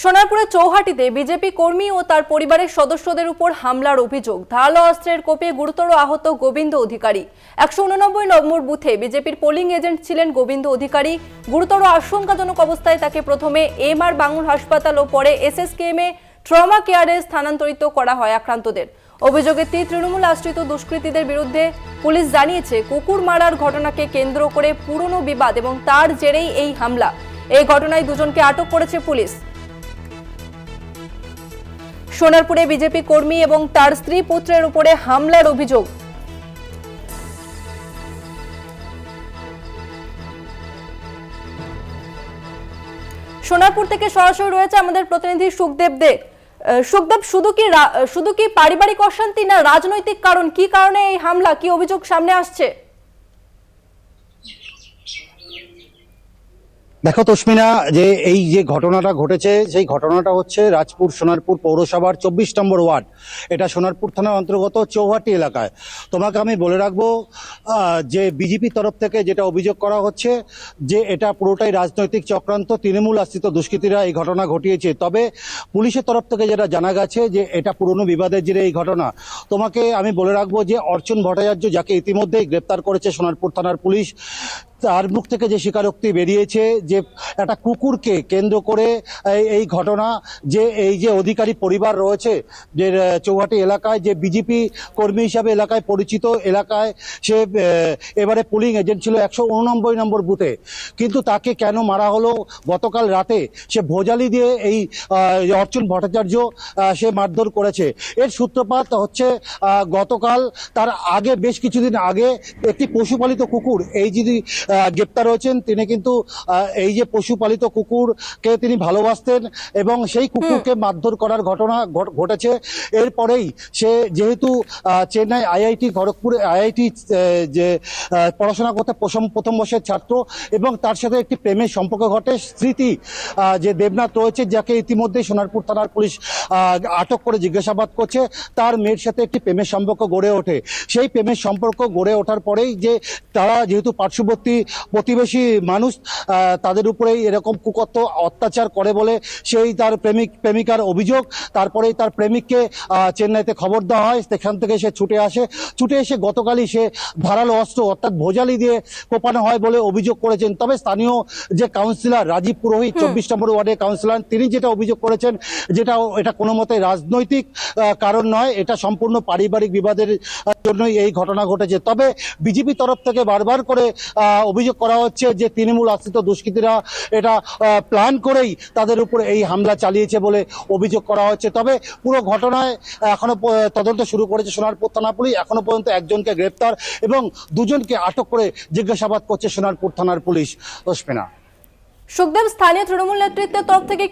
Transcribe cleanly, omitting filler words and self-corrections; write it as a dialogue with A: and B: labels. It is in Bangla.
A: সোনারপুরে চৌহাটিতে বিজেপি কর্মী ও তার পরিবারের সদস্যদের উপর হামলার অভিযোগ। ধারালো অস্ত্রের কোপে গুরুতর আহত গোবিন্দ অধিকারী। 189 নম্বর বুথে বিজেপির পোলিং এজেন্ট ছিলেন গোবিন্দ অধিকারী। গুরুতর আশঙ্কাজনক অবস্থায় তাকে প্রথমে এমআর বাঙুর হাসপাতাল ও পরে এসএসকেএম এ ট্রমা কেয়ারে স্থানান্তরিত করা হয় আক্রান্তদের। অভিযোগের তীর তৃণমূল আশ্রিত দুষ্কৃতীদের বিরুদ্ধে। পুলিশ জানিয়েছে, কুকুর মারার ঘটনাকে কেন্দ্র করে পুরনো বিবাদ এবং তার জেরেই এই হামলা। এই ঘটনায় দুজনকে আটক করেছে পুলিশ। সোনারপুরে বিজেপি কর্মী এবং তার স্ত্রী পুত্রের উপরে হামলার অভিযোগ। সোনারপুর থেকে সরাসরি রয়েছে আমাদের প্রতিনিধি সুখদেব দে। সুখদেব, শুধু কি পারিবারিক অশান্তি না রাজনৈতিক কারণ? কি কারণে এই হামলা, কি অভিযোগ সামনে আসছে?
B: দেখো তসমিনা, যে এই যে ঘটনাটা ঘটেছে সেই ঘটনাটা হচ্ছে রাজপুর সোনারপুর পৌরসভার 24 নম্বর ওয়ার্ড। এটা সোনারপুর থানার অন্তর্গত চৌহাটি এলাকায়। তোমাকে আমি বলে রাখবো যে বিজেপি তরফ থেকে যেটা অভিযোগ করা হচ্ছে যে এটা পুরোটাই রাজনৈতিক চক্রান্ত, তৃণমূল আশ্রিত দুষ্কৃতীরা এই ঘটনা ঘটিয়েছে। তবে পুলিশের তরফ থেকে যেটা জানা গেছে যে এটা পুরনো বিবাদের জেরে এই ঘটনা। তোমাকে আমি বলে রাখবো যে অর্চন ভট্টাচার্য, যাকে ইতিমধ্যেই গ্রেপ্তার করেছে সোনারপুর থানার পুলিশ, তার মুখ থেকে যে স্বীকারোক্তি বেরিয়েছে যে একটা কুকুরকে কেন্দ্র করে এই ঘটনা, যে এই যে অধিকারী পরিবার রয়েছে যে চৌহাটি এলাকায়, যে বিজেপি কর্মী হিসাবে এলাকায় পরিচিত, এলাকায় সে এবারে পোলিং এজেন্ট ছিল 189 নম্বর বুথে, কিন্তু তাকে কেন মারা হলো? গতকাল রাতে সে ভোজালি দিয়ে এই অর্চন ভট্টাচার্য সে মারধর করেছে। এর সূত্রপাত হচ্ছে গতকাল, তার আগে বেশ কিছুদিন আগে একটি পশুপালিত কুকুর, এই যিনি গ্রেপ্তার হয়েছেন তিনি কিন্তু এই যে পশুপালিত কুকুরকে তিনি ভালোবাসতেন এবং সেই কুকুরকে মারধর করার ঘটনা ঘটেছে। এরপরেই সে যেহেতু চেন্নাই আইআইটি খড়গপুরে আইআইটি যে পড়াশোনা করতে প্রথম বর্ষের ছাত্র, এবং তার সাথে একটি প্রেমের সম্পর্ক ঘটে। স্মৃতি যে দেবনাথ রয়েছে, যাকে ইতিমধ্যে সোনারপুর থানার পুলিশ আটক করে জিজ্ঞাসাবাদ করছে, তার মেয়ের সাথে একটি প্রেমের সম্পর্ক গড়ে ওঠে। সেই প্রেমের সম্পর্ক গড়ে ওঠার পরেই যে তারা যেহেতু পার্শ্ববর্তী প্রতিবেশী মানুষ, তাদের উপরেই এরকম কুকর্ম অত্যাচার করে বলে সেই তার প্রেমিকার অভিযোগ। তারপরেই তার প্রেমিককে চেন্নাইতে খবর দেওয়া হয়, সেখান থেকে সে ছুটে এসে গতকালই সে ধারালো অস্ত্র অর্থাৎ ভোজালি দিয়ে কোপানো হয় বলে অভিযোগ করেছেন। তবে স্থানীয় যে কাউন্সিলর রাজীব পুরোহিত, 24 নম্বর ওয়ার্ডের কাউন্সিলর, তিনি যেটা অভিযোগ করেছেন এটা কোনো মতে রাজনৈতিক কারণ নয়, এটা সম্পূর্ণ পারিবারিক বিবাদের জন্যই এই ঘটনা ঘটেছে। তবে বিজেপি তরফ থেকে বারবার করে অভিযোগ করা হচ্ছে যে তৃণমূল আশ্রিত দুষ্কৃতীরা এটা প্ল্যান করেই তাদের উপরে এই হামলা চালিয়েছে বলে অভিযোগ করা হচ্ছে। তবে পুরো ঘটনায় এখনো তদন্ত শুরু করেছে সোনারপুর থানা পুলিশ। এখনো পর্যন্ত একজনকে গ্রেপ্তার এবং দুজনকে আটক করে জিজ্ঞাসাবাদ করছে সোনারপুর থানার পুলিশ। রশ্মিনা।
A: সুখদেব, স্থানীয় তৃণমূল নেতৃত্বের তরফ থেকে